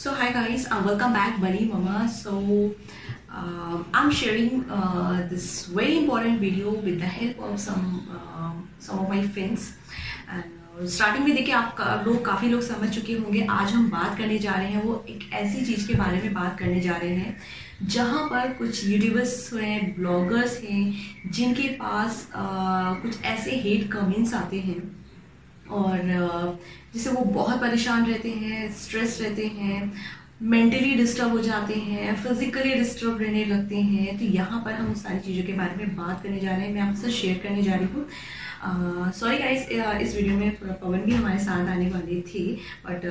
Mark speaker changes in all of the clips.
Speaker 1: So hi guys, welcome back Bunny Mama. I'm sharing this very important video with the help of some of my friends. And starting में देखिए आप लोग काफ़ी लोग समझ चुके होंगे। आज हम बात करने जा रहे हैं वो एक ऐसी चीज़ के बारे में बात करने जा रहे हैं जहाँ पर कुछ यूट्यूबर्स हैं, ब्लॉगर्स हैं, जिनके पास कुछ ऐसे हेट कमेंट्स आते हैं और जिससे वो बहुत परेशान रहते हैं, स्ट्रेस रहते हैं, मेंटली डिस्टर्ब हो जाते हैं, फिजिकली डिस्टर्ब रहने लगते हैं। तो यहाँ पर हम सारी चीज़ों के बारे में बात करने जा रहे हैं, मैं आपके साथ शेयर करने जा रही हूँ। सॉरी गाइस, इस वीडियो में थोड़ा पवन भी हमारे साथ आने वाले थे बट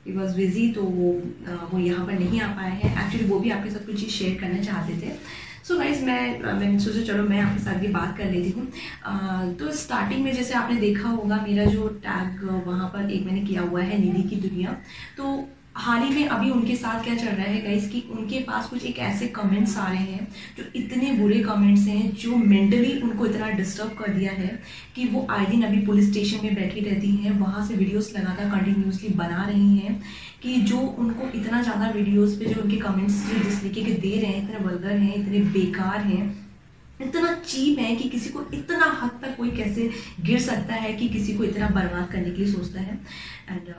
Speaker 1: ही वॉज बिजी, तो वो यहाँ पर नहीं आ पाए हैं। एक्चुअली वो भी आपके साथ कुछ चीज़ शेयर करना चाहते थे। सो गाइस, मैंने सोचा चलो मैं आपके साथ भी बात कर लेती हूँ। तो स्टार्टिंग में जैसे आपने देखा होगा मेरा जो टैग वहाँ पर एक मैंने किया हुआ है निधि की दुनिया, तो हाल ही में अभी उनके साथ क्या चल रहा है गाइस कि उनके पास कुछ एक ऐसे कमेंट्स आ रहे हैं जो इतने बुरे कमेंट्स हैं, जो मेंटली उनको इतना डिस्टर्ब कर दिया है कि वो आए दिन अभी पुलिस स्टेशन में बैठी रहती हैं, वहाँ से वीडियोस लगातार कंटिन्यूसली बना रही हैं कि जो उनको इतना ज़्यादा वीडियोस पे जो उनके कमेंट्स जो जिस तरीके के दे रहे हैं, इतने वल्गर हैं, इतने बेकार हैं, इतना चीप है कि किसी को इतना हद तक कोई कैसे गिर सकता है कि किसी को इतना बर्बाद करने के लिए सोचता है। एंड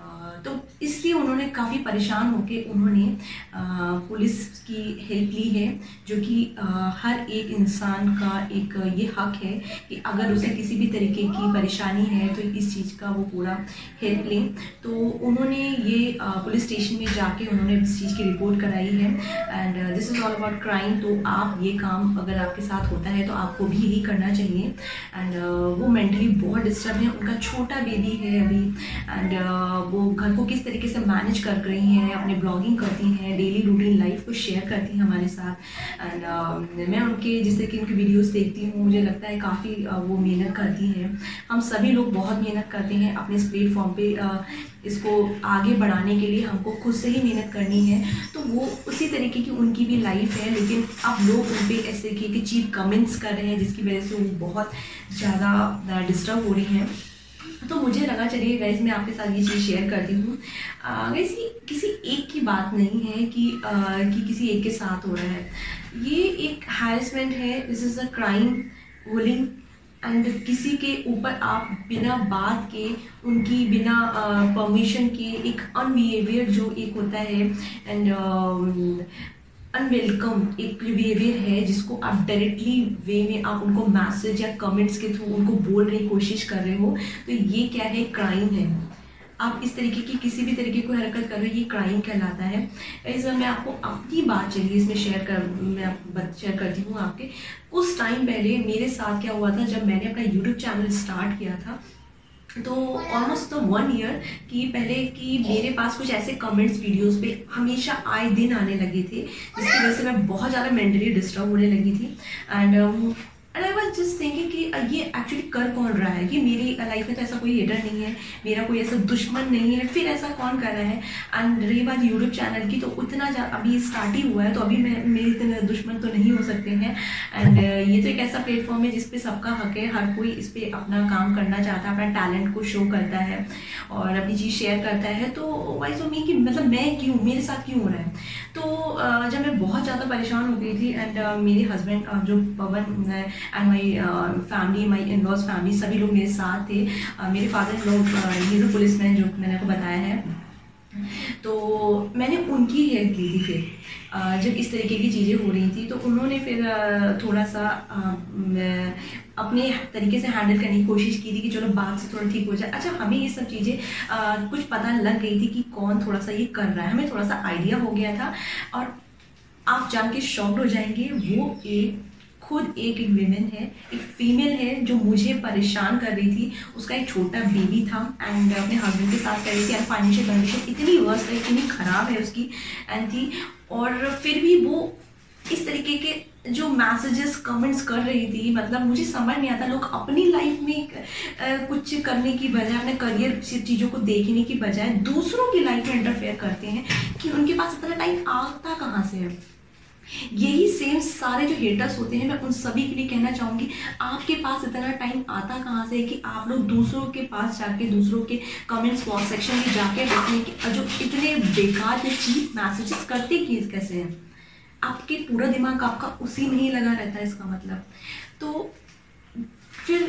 Speaker 1: तो इसलिए उन्होंने काफ़ी परेशान होकर उन्होंने पुलिस की हेल्प ली है, जो कि हर एक इंसान का एक ये हक है कि अगर उसे किसी भी तरीके की परेशानी है तो इस चीज़ का वो पूरा हेल्प लें। तो उन्होंने ये पुलिस स्टेशन में जाके उन्होंने इस चीज़ की रिपोर्ट कराई है and this is all about crime. तो आप ये काम अगर आपके साथ होता है तो आपको भी यही करना चाहिए। एंड वो मेंटली बहुत डिस्टर्ब है, उनका छोटा बेबी है अभी एंड वो घर को किस तरीके से मैनेज कर रही हैं, अपने ब्लॉगिंग करती हैं, डेली रूटीन लाइफ को शेयर करती हैं हमारे साथ। एंड मैं उनके जिस तरह की उनकी वीडियोस देखती हूँ, मुझे लगता है काफ़ी वो मेहनत करती हैं। हम सभी लोग बहुत मेहनत करते हैं अपने इस प्लेटफॉर्म पे, इसको आगे बढ़ाने के लिए हमको खुद से ही मेहनत करनी है। तो वो उसी तरीके की उनकी भी लाइफ है, लेकिन अब लोग उन पर ऐसे कि चीप कमेंट्स कर रहे हैं जिसकी वजह से वो बहुत ज़्यादा डिस्टर्ब हो रही हैं। तो मुझे लगा चलिए गाइस मैं आपके साथ ये चीज़ शेयर करती हूँ। गाइस किसी एक की बात नहीं है कि किसी एक के साथ हो रहा है, ये एक हैरेसमेंट है, this is a crime, bullying. And किसी के ऊपर आप बिना बात के, उनकी बिना परमिशन के एक अनबिहेवियर जो एक होता है एंड अनवेलकम एक बिहेवियर है जिसको आप डायरेक्टली वे में आप उनको मैसेज या कमेंट्स के थ्रू उनको बोलने की कोशिश कर रहे हो, तो ये क्या है? क्राइम है। आप इस तरीके की किसी भी तरीके को हरकत कर रहे हो, ये क्राइम कहलाता है। ऐसा मैं आपको अपनी बात चलिए इसमें शेयर करती हूँ आपके। कुछ टाइम पहले मेरे साथ क्या हुआ था, जब मैंने अपना यूट्यूब चैनल स्टार्ट किया था तो ऑलमोस्ट 1 ईयर की पहले कि मेरे पास कुछ ऐसे कमेंट्स वीडियोस पे हमेशा आए दिन आने लगे थे, जिसकी वजह से मैं बहुत ज़्यादा मेंटली डिस्टर्ब होने लगी थी। And I was just thinking कि ये एक्चुअली कर कौन रहा है, कि मेरी लाइफ में तो ऐसा कोई हेटर नहीं है, मेरा कोई ऐसा दुश्मन नहीं है, फिर ऐसा कौन कर रहा है। एंड रही बात यूट्यूब चैनल की, तो उतना अभी स्टार्ट ही हुआ है, तो अभी मेरे इतने दुश्मन तो नहीं हो सकते हैं। एंड ये तो एक ऐसा प्लेटफॉर्म है जिसपे सबका हक है, हर कोई इस पर अपना काम करना चाहता है, अपना टैलेंट को शो करता है और अपनी चीज़ शेयर करता है। तो वाइज तो मी कि मतलब मैं क्यों, मेरे साथ क्यों हो रहा है। तो जब मैं बहुत ज़्यादा परेशान हो गई थी एंड मेरे हस्बैंड जो Pawan and my family, my in laws family, सभी लोग मेरे साथ थे। मेरे father in law hero policeman जो मैंने आपको बताया है, तो मैंने उनकी हेल्प ली थी। फिर जब इस तरीके की चीज़ें हो रही थी तो उन्होंने फिर थोड़ा सा अपने तरीके से हैंडल करने की कोशिश की थी कि चलो बात से थोड़ा ठीक हो जाए। अच्छा, हमें ये सब चीज़ें कुछ पता लग गई थी कि कौन थोड़ा सा ये कर रहा है, हमें थोड़ा सा आइडिया हो गया था। और आप जान के शॉक्ड हो जाएंगे, वो खुद एक वीमेन है, एक फीमेल है जो मुझे परेशान कर रही थी। उसका एक छोटा बेबी था एंड अपने हस्बैंड के साथ कर रही थी एंड फाइनेंशियल कंडीशन इतनी वर्स्ट है, इतनी ख़राब है उसकी एंड थी। और फिर भी वो इस तरीके के जो मैसेजेस कमेंट्स कर रही थी, मतलब मुझे समझ नहीं आता, लोग अपनी लाइफ में कुछ करने की बजाय, अपने करियर चीज़ों को देखने की बजाय दूसरों की लाइफ में इंटरफेयर करते हैं कि उनके पास इतना टाइम आता कहाँ से है। यही सेम सारे जो हेटर्स होते हैं, मैं उन सभी के लिए कहना चाहूँगी, आपके पास इतना टाइम आता कहाँ से है कि आप लोग दूसरों के पास जाके, दूसरों के कमेंट्स बॉक्स सेक्शन में जाके देखने की जो इतने बेकार में चीप मैसेजेस करते कैसे हैं? आपके पूरा दिमाग आपका उसी में ही लगा रहता है, इसका मतलब। तो फिर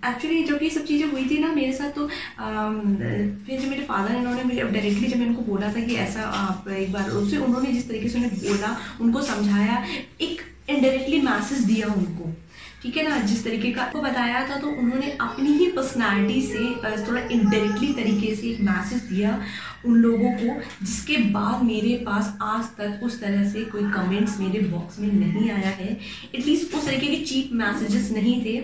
Speaker 1: एक्चुअली जब ये सब चीज़ें हुई थी ना मेरे साथ, तो फिर जब मेरे फादर इन्होंने मुझे डायरेक्टली जब मैंने उनको बोला था कि ऐसा आप एक बार, उससे उन्होंने जिस तरीके से उन्हें बोला, उनको समझाया, एक इनडायरेक्टली मैसेज दिया उनको, ठीक है ना, जिस तरीके का आपको बताया था, तो उन्होंने अपनी ही पर्सनालिटी से थोड़ा इनडायरेक्टली तरीके से एक मैसेज दिया उन लोगों को, जिसके बाद मेरे पास आज तक उस तरह से कोई कमेंट्स मेरे बॉक्स में नहीं आया है, एटलीस्ट उस तरीके के चीप मैसेजेस नहीं थे।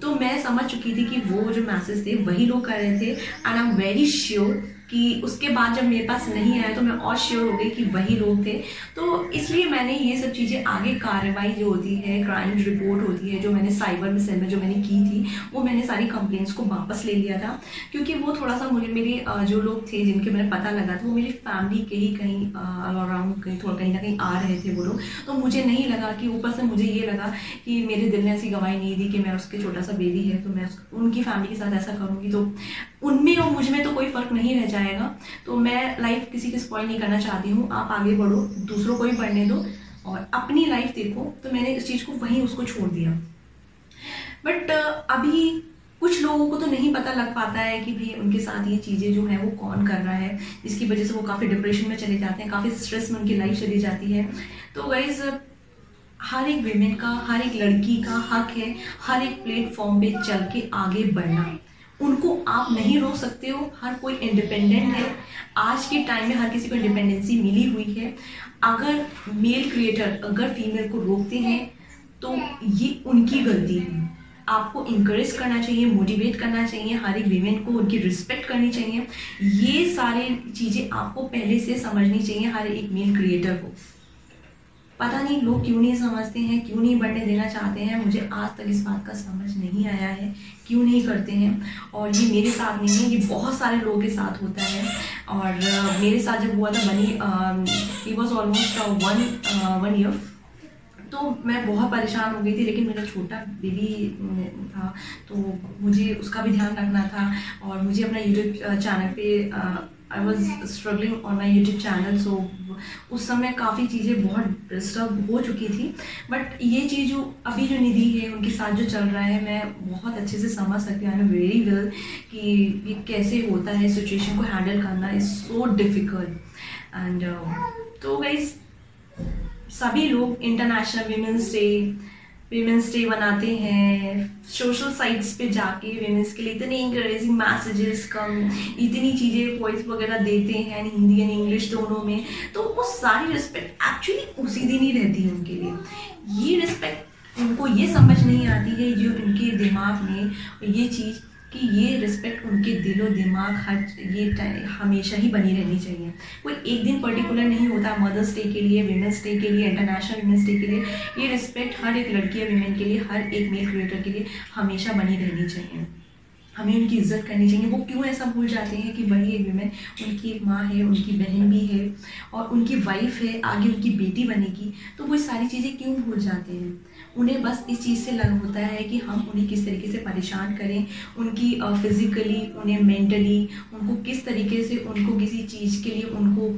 Speaker 1: तो मैं समझ चुकी थी कि वो जो मैसेज थे वही लोग कर रहे थे, and I am very sure कि उसके बाद जब मेरे पास नहीं आया तो मैं और श्योर हो गई कि वही लोग थे। तो इसलिए मैंने ये सब चीज़ें आगे कार्रवाई जो होती है, क्राइम रिपोर्ट होती है, जो मैंने साइबर में सेल में जो मैंने की थी, वो मैंने सारी कंप्लेंट्स को वापस ले लिया था, क्योंकि वो थोड़ा सा मुझे मेरे जो लोग थे जिनके मैंने पता लगा था, वो मेरी फैमिली के ही कहीं अराउंड कहीं ना कहीं आ रहे थे वो लोग। तो मुझे नहीं लगा कि, ऊपर से मुझे ये लगा कि मेरे दिल ने ऐसी गवाही नहीं दी कि मैं उसके छोटा सा बेबी है तो मैं उनकी फैमिली के साथ ऐसा करूँगी, तो उनमें और मुझ में तो कोई फ़र्क नहीं रह जाएगा। तो मैं लाइफ किसी की स्पॉइल नहीं करना चाहती हूँ। आप आगे बढ़ो, दूसरों को भी बढ़ने दो और अपनी लाइफ देखो। तो मैंने इस चीज़ को वहीं उसको छोड़ दिया। बट अभी कुछ लोगों को तो नहीं पता लग पाता है कि भाई उनके साथ ये चीज़ें जो है वो कौन कर रहा है, जिसकी वजह से वो काफ़ी डिप्रेशन में चले जाते हैं, काफ़ी स्ट्रेस में उनकी लाइफ चली जाती है। तो गाइज, हर एक विमेन का, हर एक लड़की का हक है हर एक प्लेटफॉर्म पे चल के आगे बढ़ना। उनको आप नहीं रोक सकते हो, हर कोई इंडिपेंडेंट है। आज के टाइम में हर किसी को इंडिपेंडेंसी मिली हुई है। अगर मेल क्रिएटर अगर फीमेल को रोकते हैं तो ये उनकी गलती है। आपको इंकरेज करना चाहिए, मोटिवेट करना चाहिए, हर एक वीमेन को उनकी रिस्पेक्ट करनी चाहिए। ये सारी चीज़ें आपको पहले से समझनी चाहिए हर एक मेल क्रिएटर को। पता नहीं लोग क्यों नहीं समझते हैं, क्यों नहीं बढ़ने देना चाहते हैं, मुझे आज तक इस बात का समझ नहीं आया है क्यों नहीं करते हैं। और ये मेरे साथ नहीं है, ये बहुत सारे लोगों के साथ होता है। और मेरे साथ जब हुआ था बनी, he was almost one year, तो मैं बहुत परेशान हो गई थी। लेकिन मेरा छोटा बेबी था तो मुझे उसका भी ध्यान रखना था, और मुझे अपना यूट्यूब चैनल पे I was struggling on my YouTube channel. So उस समय काफ़ी चीज़ें बहुत डिस्टर्ब हो चुकी थी। बट ये चीज़ जो अभी जो निधि है उनके साथ जो चल रहा है, मैं बहुत अच्छे से समझ सकती हूँ, आई एम वेरी वेल कि ये कैसे होता है, सिचुएशन को हैंडल करना इज़ सो डिफ़िकल्ट। एंड तो गाइस, सभी लोग इंटरनेशनल वीमेंस डे बनाते हैं, सोशल साइट्स पे जाके वीमेंस के लिए इतने इंकरेजिंग मैसेजेस इतनी चीज़ें वॉइस वगैरह देते हैं हिंदी एंड इंग्लिश दोनों में। तो वो सारी रिस्पेक्ट एक्चुअली उसी दिन ही रहती है उनके लिए। ये रिस्पेक्ट उनको ये समझ नहीं आती है जो उनके दिमाग में ये चीज़ कि ये रिस्पेक्ट उनके दिलो दिमाग हमेशा ही बनी रहनी चाहिए। कोई एक दिन पर्टिकुलर नहीं होता। मदर्स डे के लिए, वीमेंस डे के लिए, इंटरनेशनल वीमेंस डे के लिए ये रिस्पेक्ट हर एक लड़की या वीमेन के लिए, हर एक मेल क्रिएटर के लिए हमेशा बनी रहनी चाहिए। हमें उनकी इज्जत करनी चाहिए। वो क्यों ऐसा भूल जाते हैं कि वही एक वीमेन उनकी एक माँ है, उनकी बहन भी है और उनकी वाइफ है, आगे उनकी बेटी बनेगी। तो वो सारी चीज़ें क्यों भूल जाते हैं? उन्हें बस इस चीज़ से लग होता है कि हम उन्हें किस तरीके से परेशान करें, उनकी फिज़िकली, उन्हें मेंटली, उनको किस तरीके से, उनको किसी चीज़ के लिए उनको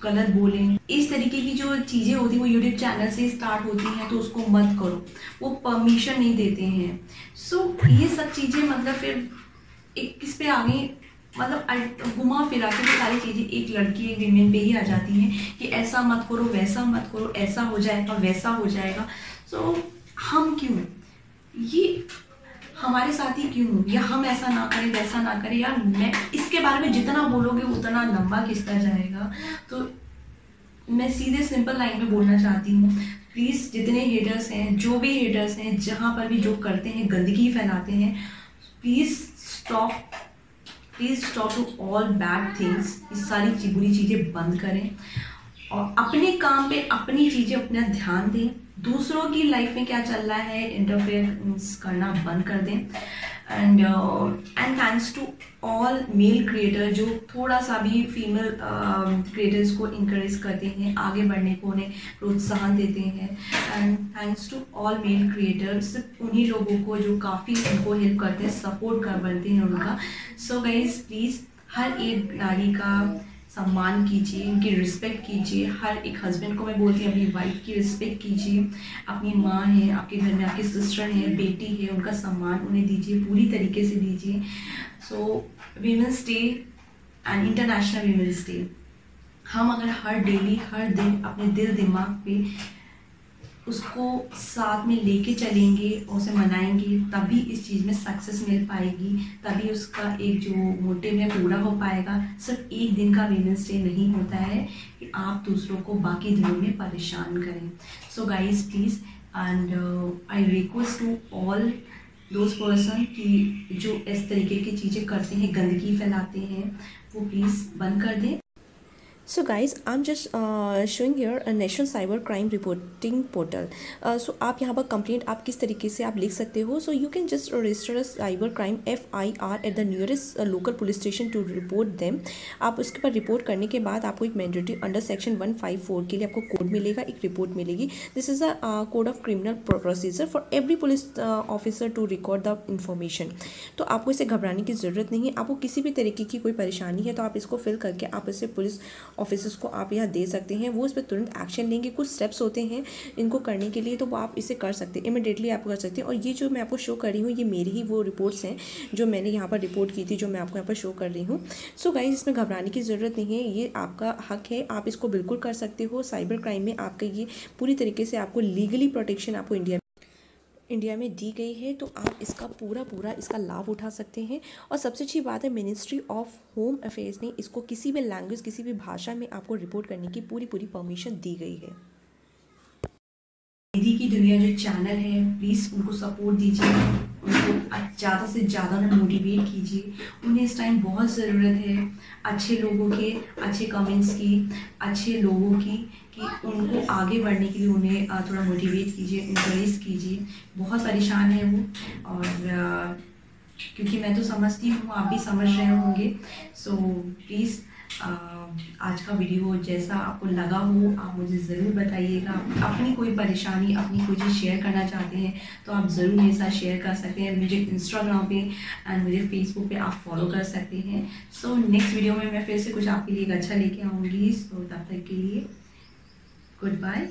Speaker 1: गलत बोलें। इस तरीके की जो चीज़ें होती हैं वो यूट्यूब चैनल से स्टार्ट होती हैं, तो उसको मत करो। वो परमिशन नहीं देते हैं। सो ये सब चीज़ें मतलब फिर एक किस पे आगे मतलब घुमा फिरा के सारी चीज़ें एक लड़की एक वीमेन पे ही आ जाती हैं कि ऐसा मत करो, वैसा मत करो, ऐसा हो जाएगा, वैसा हो जाएगा। सो हम क्यों, ये हमारे साथ ही क्यों, या हम ऐसा ना करें, वैसा ना करें। यार मैं इसके बारे में जितना बोलोगे उतना लंबा खिंचता जाएगा। तो मैं सीधे सिंपल लाइन में बोलना चाहती हूँ, प्लीज़ जितने हेटर्स हैं, जो भी हेटर्स हैं, जहाँ पर भी जो करते हैं, गंदगी फैलाते हैं, please stop to all bad things. इस सारी बुरी चीज़ें बंद करें और अपने काम पे अपनी चीज़ें अपना ध्यान दें। दूसरों की लाइफ में क्या चल रहा है इंटरफेरेंस करना बंद कर दें। And thanks to all male creator जो थोड़ा सा भी फीमेल क्रिएटर्स को इंकरेज करते हैं, आगे बढ़ने को उन्हें प्रोत्साहन देते हैं। And thanks to all male creators, सिर्फ उन्हीं लोगों को जो काफ़ी उनको हेल्प करते हैं, सपोर्ट कर बनते हैं उनका। सो गाइज प्लीज़ हर एक नारी का सम्मान कीजिए, उनकी रिस्पेक्ट कीजिए। हर एक हस्बैंड को मैं बोलती हूँ अपनी वाइफ की रिस्पेक्ट कीजिए। अपनी माँ है, आपके घर में आपकी सिस्टर है, बेटी है, उनका सम्मान उन्हें दीजिए, पूरी तरीके से दीजिए। So women's day and international women's day, हम अगर हर डेली हर दिन अपने दिल दिमाग पे उसको साथ में लेके चलेंगे और उसे मनाएंगे, तभी इस चीज़ में सक्सेस मिल पाएगी, तभी उसका एक जो मोटिव है पूरा हो पाएगा। सिर्फ एक दिन का वीमेंस डे नहीं होता है कि आप दूसरों को बाकी दिनों में परेशान करें। So guys please, and I request to all those person कि जो इस तरीके की चीज़ें करते हैं, गंदगी फैलाते हैं, वो प्लीज़ बंद कर दें।
Speaker 2: So guys, I'm just showing here a National Cyber Crime Reporting Portal. So आप यहाँ पर कंप्लेंट आप किस तरीके से आप लिख सकते हो. So you can just register a cyber crime FIR at the nearest local police station to report them. आप उसके पर रिपोर्ट करने के बाद आपको एक मैंडेटरी अंडर सेक्शन 154 के लिए आपको कोड मिलेगा, एक रिपोर्ट मिलेगी. This is a code of criminal procedure for every police officer to record the information. तो आपको इसे घबराने की ज़रूरत नहीं है. आपको किसी भी तरीके की कोई परेशानी है तो आप इसको फिल करके आप इसे पुलिस ऑफिसर्स को आप यहाँ दे सकते हैं. वो इस पर तुरंत एक्शन लेंगे. कुछ स्टेप्स होते हैं इनको करने के लिए, तो वो आप इसे कर सकते हैं, इमीडिएटली आप कर सकते हैं. और ये जो मैं आपको शो कर रही हूँ, ये मेरी ही वो रिपोर्ट्स हैं जो मैंने यहाँ पर रिपोर्ट की थी, जो मैं आपको यहाँ पर शो कर रही हूँ. सो गाइस, इसमें घबराने की ज़रूरत नहीं है. ये आपका हक है, आप इसको बिल्कुल कर सकते हो. साइबर क्राइम में आपका ये पूरी तरीके से आपको लीगली प्रोटेक्शन आपको इंडिया में दी गई है. तो आप इसका पूरा इसका लाभ उठा सकते हैं. और सबसे अच्छी बात है, मिनिस्ट्री ऑफ होम अफेयर्स ने इसको किसी भी लैंग्वेज, किसी भी भाषा में आपको रिपोर्ट करने की पूरी परमिशन दी गई है.
Speaker 1: दीदी की दुनिया जो चैनल है, प्लीज़ उनको सपोर्ट दीजिए, उनको ज़्यादा से ज़्यादा मोटिवेट कीजिए. उन्हें इस टाइम बहुत ज़रूरत है अच्छे लोगों के, अच्छे कमेंट्स की, अच्छे लोगों की, कि उनको आगे बढ़ने के लिए उन्हें थोड़ा मोटिवेट कीजिए, इंकरेज कीजिए. बहुत परेशान है वो, और क्योंकि मैं तो समझती हूँ, आप भी समझ रहे होंगे. सो प्लीज़ आज का वीडियो जैसा आपको लगा हो, आप मुझे ज़रूर बताइएगा. अपनी कोई परेशानी, अपनी कोई चीज़ शेयर करना चाहते हैं तो आप ज़रूर मेरे साथ शेयर कर सकते हैं. मुझे इंस्टाग्राम पे एंड मुझे फेसबुक पे आप फॉलो कर सकते हैं. सो नेक्स्ट वीडियो में मैं फिर से कुछ आपके लिए एक अच्छा लेके आऊँगी. सो तब तक के लिए गुड बाय.